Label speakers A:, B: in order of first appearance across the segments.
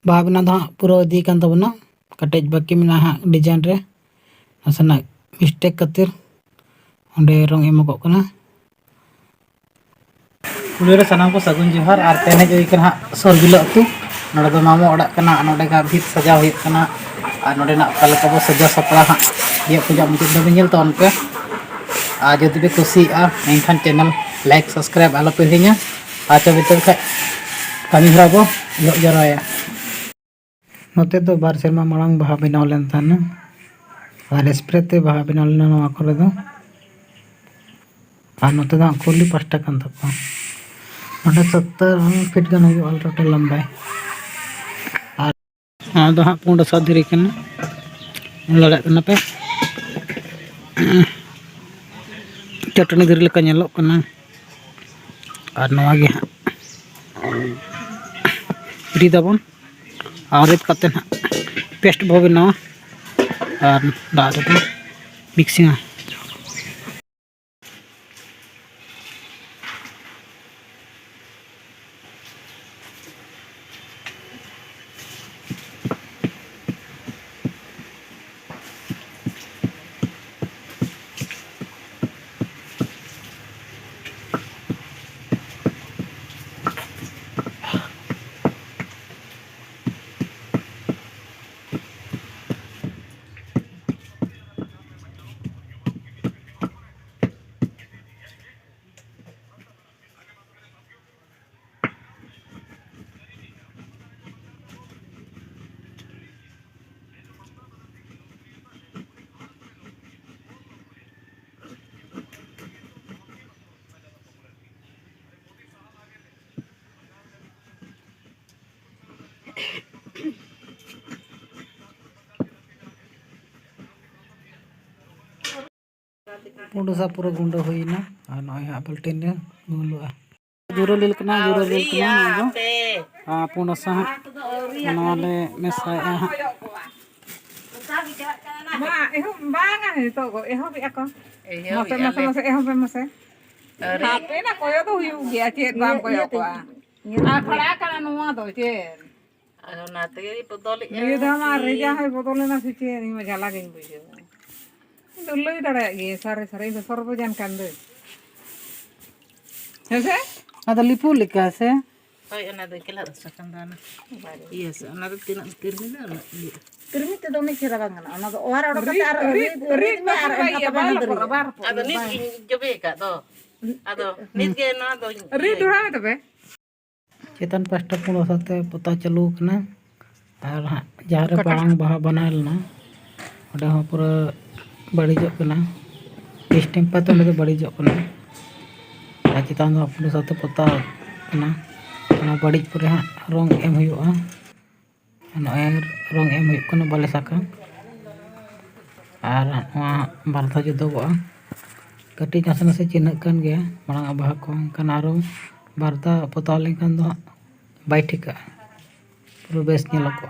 A: बाहा बना दो हाँ पूरा दी कान तबना कटेज बाकी में हाँ डिजाइन रे नासना मिस्टेक खातिर अंडे रंग एमको कना कुलिरे सनाम को सगुन जोहार और तेने जो इकन हाँ सोरगिलो अतु नोडे दो मामो ओडा कना नोडे का भीत सजा हुई कना और नोडे ना कल को सजा सपड़ा हाँ ये पूजा मुझे दो बिंजल तो उनके आज जो भी खुशी आ इनखान चैनल लाइक सब्सक्राइब आलो पे हिंगा आज भीतर का कमी हरा को यो जराया नोते तो बार सेरमा मांग बाहा बनाव लेन थाना और स्प्रे ते बाहा बनाव लेना नवा करे दो और नोते दो कुली पास्टा कान तको नोटे 70 फीट गान हुई ऑल टोटल लंबाई और हाँ दो हाँ पुंड साधरी कना लड़ा कना पे चटनी धीरे लेका नेलो कना और नवा गे री दाबन और रेत काते ना पेस्ट भो बनावा और दाद रे मिक्सिंग पुंडसा पूरा गुंडा होइना और नय हा बल्टीन रे गुलुआ जुरो लील कना ना हां पुंडसा नवाले मेसा हा
B: मा एहो बांगा हे तो गो एहो बि ako masa masa masa eho pe masa hape na koyo to huyu gya chet bang koyo ko a khada kana nuwa do chet ano na te bodoli ye dama reja hai bodole na siche ni ma jala gin bujo dulloi dara ge sare sare do sorbo jan kande hese
A: ada lipu lika se
B: oi ana do kela sakandana yes ana do tina tirmina Termi itu dong kira bangan, anak tuh orang orang kata rit mah apa mana dari? Ada nih gini coba kak tuh, ada nih gini ada. Rit dulu apa tuh?
A: Chetan pasta पुंडो साथे पता चलू कना और जहाँ रे बांग बाहा बनाल ना ओडे हो पूरा बड़ीजो कना इस टाइम पे तो ओडे बड़ीजो कना आ चेतन दो पुंडो साथे पता कना ना बड़ीज पूरे हाँ रंग एम हुआ नॉयर रंग एम हुई कना बाले साका और वहाँ बारथा जुदो गो कटी नासे नासे चिन्ह कान गया मांग बाहा को कना रंग बारता पता लेकिन दो बाय ठिका पूरा बेस नेलोको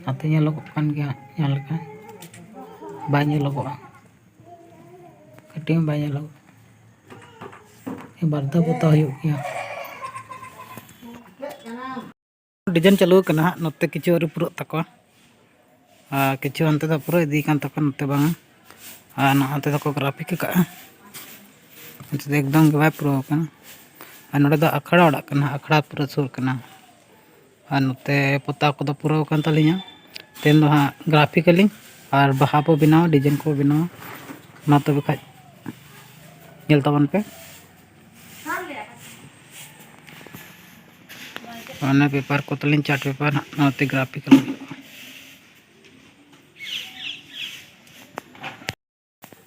A: आते नेलोको कान गया नेलका बाय नेलोको कटिंग बाय नेलोको ये बारता पता हुई गया डिजाइन चालू कना नोते किछु अरु पुरो तको किछु अंते द पुरो इदी कान तको नोते बांगा ना अंते तको ग्राफिक का एकदम गवाय पुरो कना और नोडे दो अखड़ा ओडा कना अखड़ा पूरा सुर कना और नोते पता को दो पूरा कान तलिया तेन दो हाँ ग्राफिकली और बाहा को बनाओ डिजाइन को बनाओ ना तो बखाय नेल तबन पे और पेपर को तलिन चार्ट पेपर नोते ग्राफिकल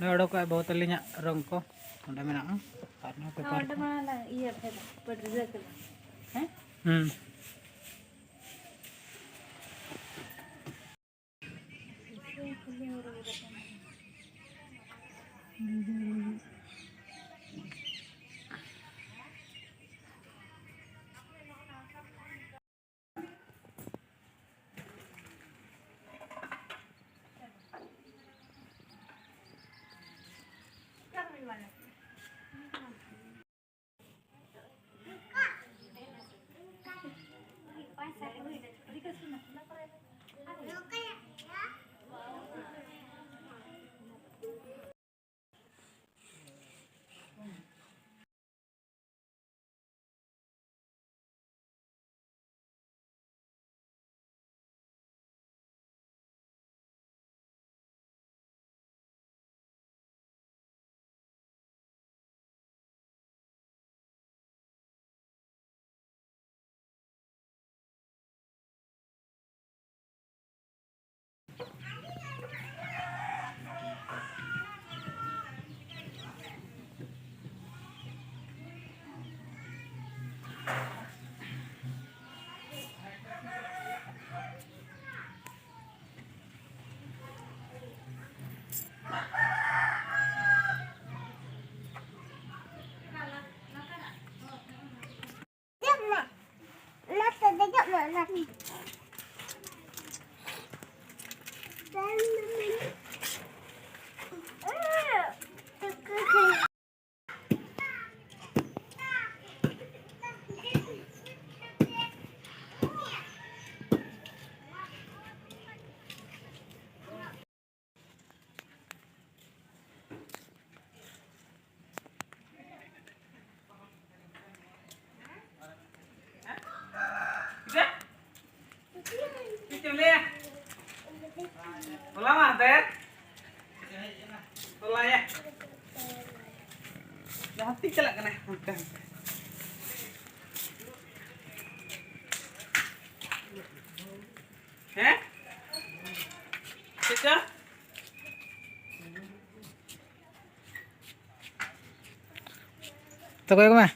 A: नोडो को बहुत तलिन रंग को ओंडे मेना और ना paper
C: iya pedregal
A: Lama, Ter? Tolong ya. Dah hati celak kena. Heh? Cica? Toko ya,